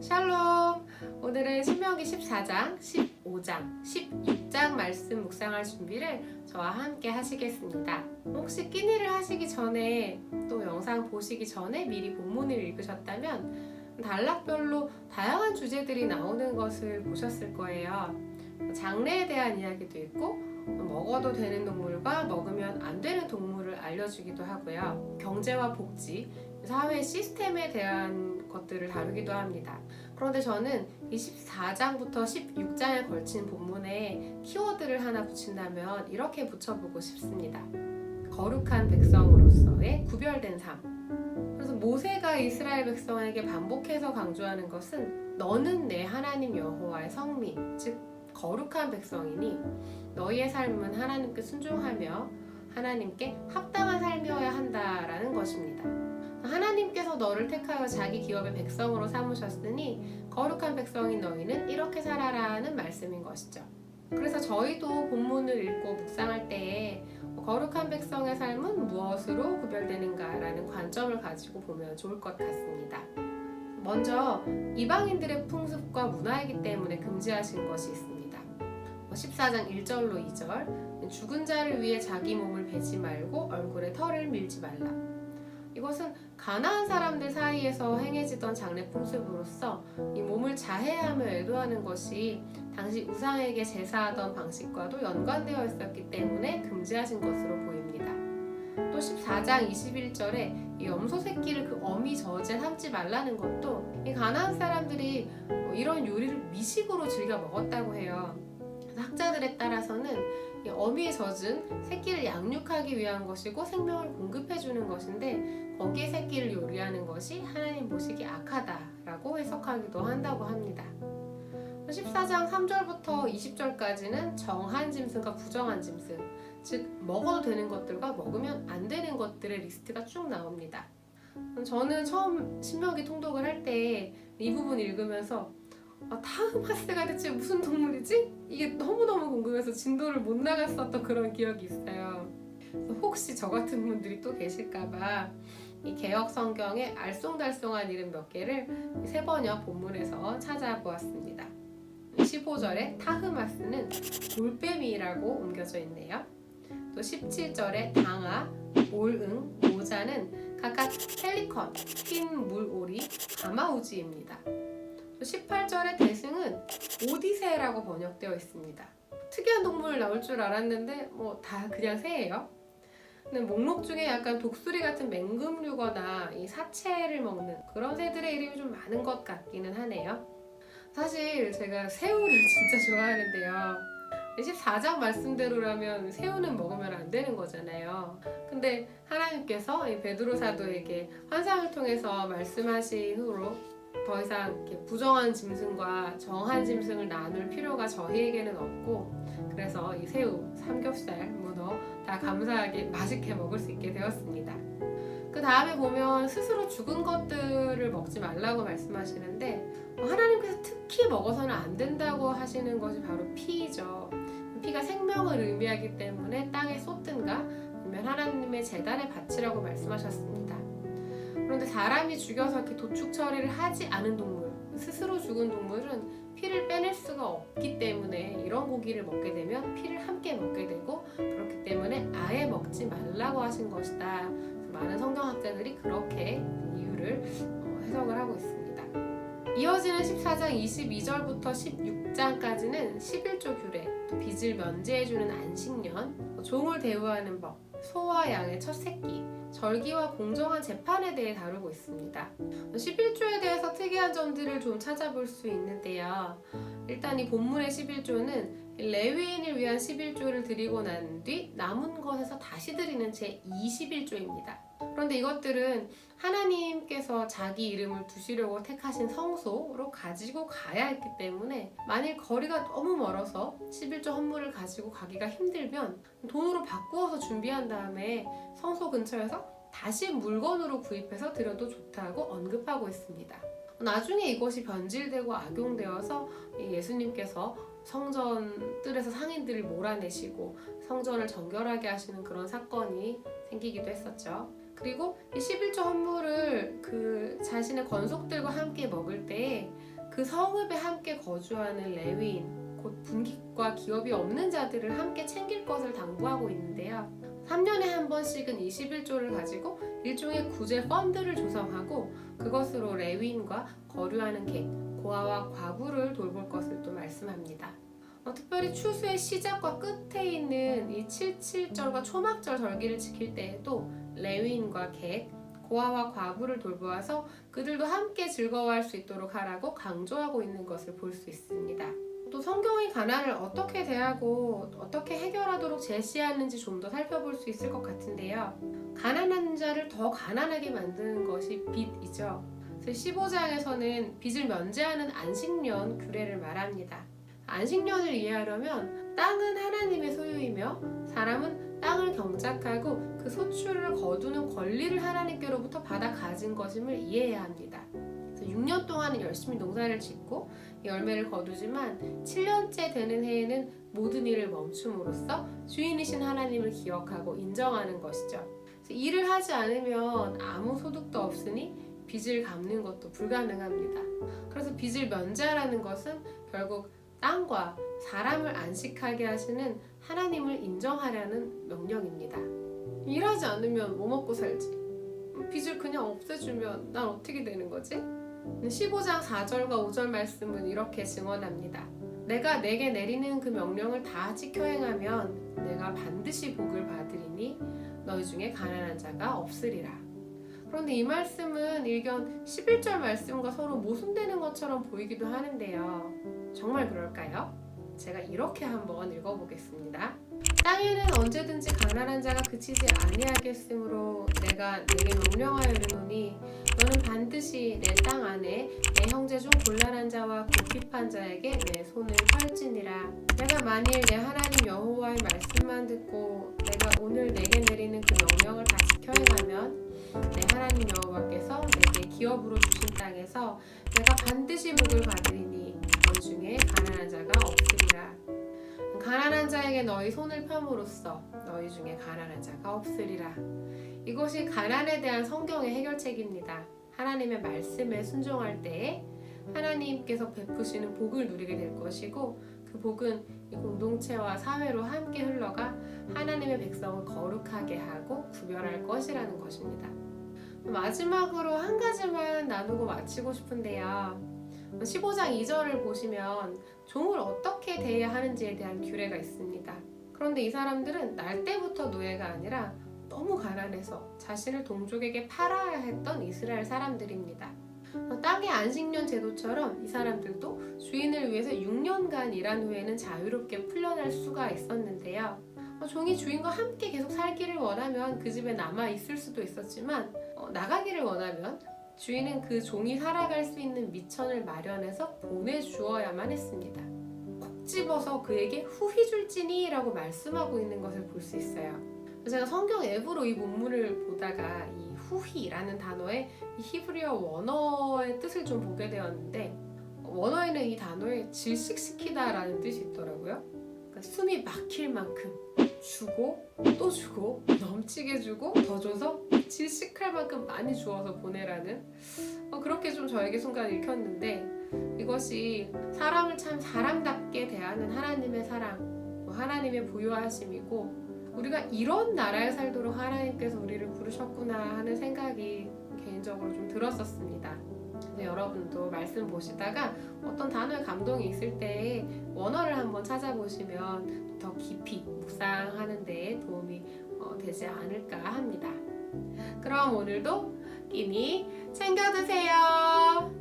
샬롬! 오늘은 신명기 14장, 15장, 16장 말씀 묵상할 준비를 저와 함께 하시겠습니다. 혹시 끼니를 하시기 전에 또 영상 보시기 전에 미리 본문을 읽으셨다면 단락별로 다양한 주제들이 나오는 것을 보셨을 거예요. 장래에 대한 이야기도 있고 먹어도 되는 동물과 먹으면 안 되는 동물을 알려주기도 하고요. 경제와 복지, 사회 시스템에 대한 것들을 다루기도 합니다. 그런데 저는 24장부터 16장에 걸친 본문에 키워드를 하나 붙인다면 이렇게 붙여보고 싶습니다. 거룩한 백성으로서의 구별된 삶. 그래서 모세가 이스라엘 백성에게 반복해서 강조하는 것은 너는 내 하나님 여호와의 성민, 즉 거룩한 백성이니 너희의 삶은 하나님께 순종하며 하나님께 합당한 삶이어야 한다라는 것입니다. 하나님께서 너를 택하여 자기 기업의 백성으로 삼으셨으니 거룩한 백성인 너희는 이렇게 살아라는 말씀인 것이죠. 그래서 저희도 본문을 읽고 묵상할 때에 거룩한 백성의 삶은 무엇으로 구별되는가라는 관점을 가지고 보면 좋을 것 같습니다. 먼저 이방인들의 풍습과 문화이기 때문에 금지하신 것이 있습니다. 14장 1절로 2절 죽은 자를 위해 자기 몸을 베지 말고 얼굴에 털을 밀지 말라. 이것은 가나안 사람들 사이에서 행해지던 장례 풍습으로서 이 몸을 자해하며 애도하는 것이 당시 우상에게 제사하던 방식과도 연관되어 있었기 때문에 금지하신 것으로 보입니다. 또 14장 21절에 이 염소 새끼를 그 어미 젖에 삼지 말라는 것도 이 가나안 사람들이 이런 요리를 미식으로 즐겨 먹었다고 해요. 학자들에 따라서는 이 어미의 젖은 새끼를 양육하기 위한 것이고 생명을 공급해주는 것인데 거기에 새끼를 요리하는 것이 하나님 보시기 악하다라고 해석하기도 한다고 합니다. 14장 3절부터 20절까지는 정한 짐승과 부정한 짐승, 즉 먹어도 되는 것들과 먹으면 안 되는 것들의 리스트가 쭉 나옵니다. 저는 처음 신명기 통독을 할 때 이 부분 읽으면서 타흐마스가 대체 무슨 동물이지? 이게 너무너무 궁금해서 진도를 못 나갔었던 그런 기억이 있어요. 혹시 저 같은 분들이 또 계실까봐 이 개역 성경의 알쏭달쏭한 이름 몇 개를 세번역 본문에서 찾아보았습니다. 15절에 타흐마스는 돌뱀이라고 옮겨져 있네요. 또 17절에 당아, 올응, 모자는 각각 펠리컨, 흰 물오리, 가마우지입니다. 18절의 대승은 오디세라고 번역되어 있습니다. 특이한 동물 나올 줄 알았는데 다 그냥 새예요. 근데 목록 중에 약간 독수리 같은 맹금류거나 이 사체를 먹는 그런 새들의 이름이 좀 많은 것 같기는 하네요. 사실 제가 새우를 진짜 좋아하는데요. 14장 말씀대로라면 새우는 먹으면 안 되는 거잖아요. 근데 하나님께서 베드로 사도에게 환상을 통해서 말씀하신 후로 더 이상 이렇게 부정한 짐승과 정한 짐승을 나눌 필요가 저희에게는 없고 그래서 이 새우, 삼겹살, 문어 다 감사하게 맛있게 먹을 수 있게 되었습니다. 그 다음에 보면 스스로 죽은 것들을 먹지 말라고 말씀하시는데 하나님께서 특히 먹어서는 안 된다고 하시는 것이 바로 피이죠. 피가 생명을 의미하기 때문에 땅에 쏟든가 아니면 하나님의 제단에 바치라고 말씀하셨습니다. 그런데 사람이 죽여서 이렇게 도축 처리를 하지 않은 동물, 스스로 죽은 동물은 피를 빼낼 수가 없기 때문에 이런 고기를 먹게 되면 피를 함께 먹게 되고 그렇기 때문에 아예 먹지 말라고 하신 것이다. 많은 성경학자들이 그렇게 이유를 해석을 하고 있습니다. 이어지는 14장 22절부터 16장까지는 11조 규례, 빚을 면제해주는 안식년, 종을 대우하는 법, 소와 양의 첫 새끼, 절기와 공정한 재판에 대해 다루고 있습니다. 11조에 대해서 특이한 점들을 좀 찾아볼 수 있는데요. 일단 이 본문의 11조는 레위인을 위한 11조를 드리고 난 뒤 남은 것에서 다시 드리는 제21조입니다. 그런데 이것들은 하나님께서 자기 이름을 두시려고 택하신 성소로 가지고 가야 했기 때문에 만일 거리가 너무 멀어서 11조 헌물을 가지고 가기가 힘들면 돈으로 바꾸어서 준비한 다음에 성소 근처에서 다시 물건으로 구입해서 드려도 좋다고 언급하고 있습니다. 나중에 이것이 변질되고 악용되어서 예수님께서 성전들에서 상인들을 몰아내시고 성전을 정결하게 하시는 그런 사건이 생기기도 했었죠. 그리고 이 11조 헌물을 그 자신의 권속들과 함께 먹을 때 그 성읍에 함께 거주하는 레위인, 곧 분깃과 기업이 없는 자들을 함께 챙길 것을 당부하고 있는데요. 3년에 한 번씩은 21조를 가지고 일종의 구제 펀드를 조성하고 그것으로 레위인과 거류하는 객, 고아와 과부를 돌볼 것을 또 말씀합니다. 특별히 추수의 시작과 끝에 있는 이 77절과 초막절 절기를 지킬 때에도 레위인과 객, 고아와 과부를 돌보아서 그들도 함께 즐거워할 수 있도록 하라고 강조하고 있는 것을 볼 수 있습니다. 또 성경이 가난을 어떻게 대하고 어떻게 해결하도록 제시하는지 좀 더 살펴볼 수 있을 것 같은데요. 가난한 자를 더 가난하게 만드는 것이 빚이죠. 그래서 15장에서는 빚을 면제하는 안식년 규례를 말합니다. 안식년을 이해하려면 땅은 하나님의 소유이며 사람은 땅을 경작하고 그 소출을 거두는 권리를 하나님께로부터 받아 가진 것임을 이해해야 합니다. 6년 동안은 열심히 농사를 짓고 열매를 거두지만 7년째 되는 해에는 모든 일을 멈춤으로써 주인이신 하나님을 기억하고 인정하는 것이죠. 일을 하지 않으면 아무 소득도 없으니 빚을 갚는 것도 불가능합니다. 그래서 빚을 면제하라는 것은 결국 땅과 사람을 안식하게 하시는 하나님을 인정하라는 명령입니다. 일하지 않으면 뭐 먹고 살지? 빚을 그냥 없애주면 난 어떻게 되는 거지? 15장 4절과 5절 말씀은 이렇게 증언합니다. 내가 내게 내리는 그 명령을 다 지켜 행하면 내가 반드시 복을 받으리니 너희 중에 가난한 자가 없으리라. 그런데 이 말씀은 일견 11절 말씀과 서로 모순되는 것처럼 보이기도 하는데요. 정말 그럴까요? 제가 이렇게 한번 읽어보겠습니다. 땅에는 언제든지 가난한 자가 그치지 아니하겠으므로 내가 내게 명령하여 이르노니 너는 반드시 내 땅 안에 내 형제 중 곤란한 자와 궁핍한 자에게 내 손을 펼지니라. 내가 만일 내 하나님 여호와의 말씀만 듣고 내가 오늘 내게 내리는 그 명령을 다 지켜 행하면 내 하나님 여호와께서 내게 기업으로 주신 땅에서 내가 반드시 복을 받으리니 너희 중에 가난한 자가 없으리라. 가난한 자에게 너희 손을 펴므로써 너희 중에 가난한 자가 없으리라. 이것이 가난에 대한 성경의 해결책입니다. 하나님의 말씀에 순종할 때에 하나님께서 베푸시는 복을 누리게 될 것이고 그 복은 이 공동체와 사회로 함께 흘러가 하나님의 백성을 거룩하게 하고 구별할 것이라는 것입니다. 마지막으로 한 가지만 나누고 마치고 싶은데요. 15장 2절을 보시면 종을 어떻게 대해야 하는지에 대한 규례가 있습니다. 그런데 이 사람들은 날 때부터 노예가 아니라 너무 가난해서 자신을 동족에게 팔아야 했던 이스라엘 사람들입니다. 땅의 안식년 제도처럼 이 사람들도 주인을 위해서 6년간 일한 후에는 자유롭게 풀려날 수가 있었는데요. 종이 주인과 함께 계속 살기를 원하면 그 집에 남아 있을 수도 있었지만 나가기를 원하면 주인은 그 종이 살아갈 수 있는 미천을 마련해서 보내주어야만 했습니다. 콕 집어서 그에게 후히 줄지니 라고 말씀하고 있는 것을 볼 수 있어요. 제가 성경 앱으로 이 본문을 보다가 이 후히라는 단어의 이 히브리어 원어의 뜻을 좀 보게 되었는데 원어에는 이 단어에 질식시키다 라는 뜻이 있더라고요. 그러니까 숨이 막힐 만큼 주고 또 주고 넘치게 주고 더 줘서 질식할 만큼 많이 주어서 보내라는 그렇게 좀 저에게 순간 읽혔는데 이것이 사람을 참 사람답게 대하는 하나님의 사랑, 하나님의 부유하심이고 우리가 이런 나라에 살도록 하나님께서 우리를 부르셨구나 하는 생각이 개인적으로 좀 들었었습니다. 여러분도 말씀 보시다가 어떤 단어에 감동이 있을 때 원어를 한번 찾아보시면 더 깊이 묵상하는 데 도움이 되지 않을까 합니다. 그럼 오늘도 끼니 챙겨 드세요.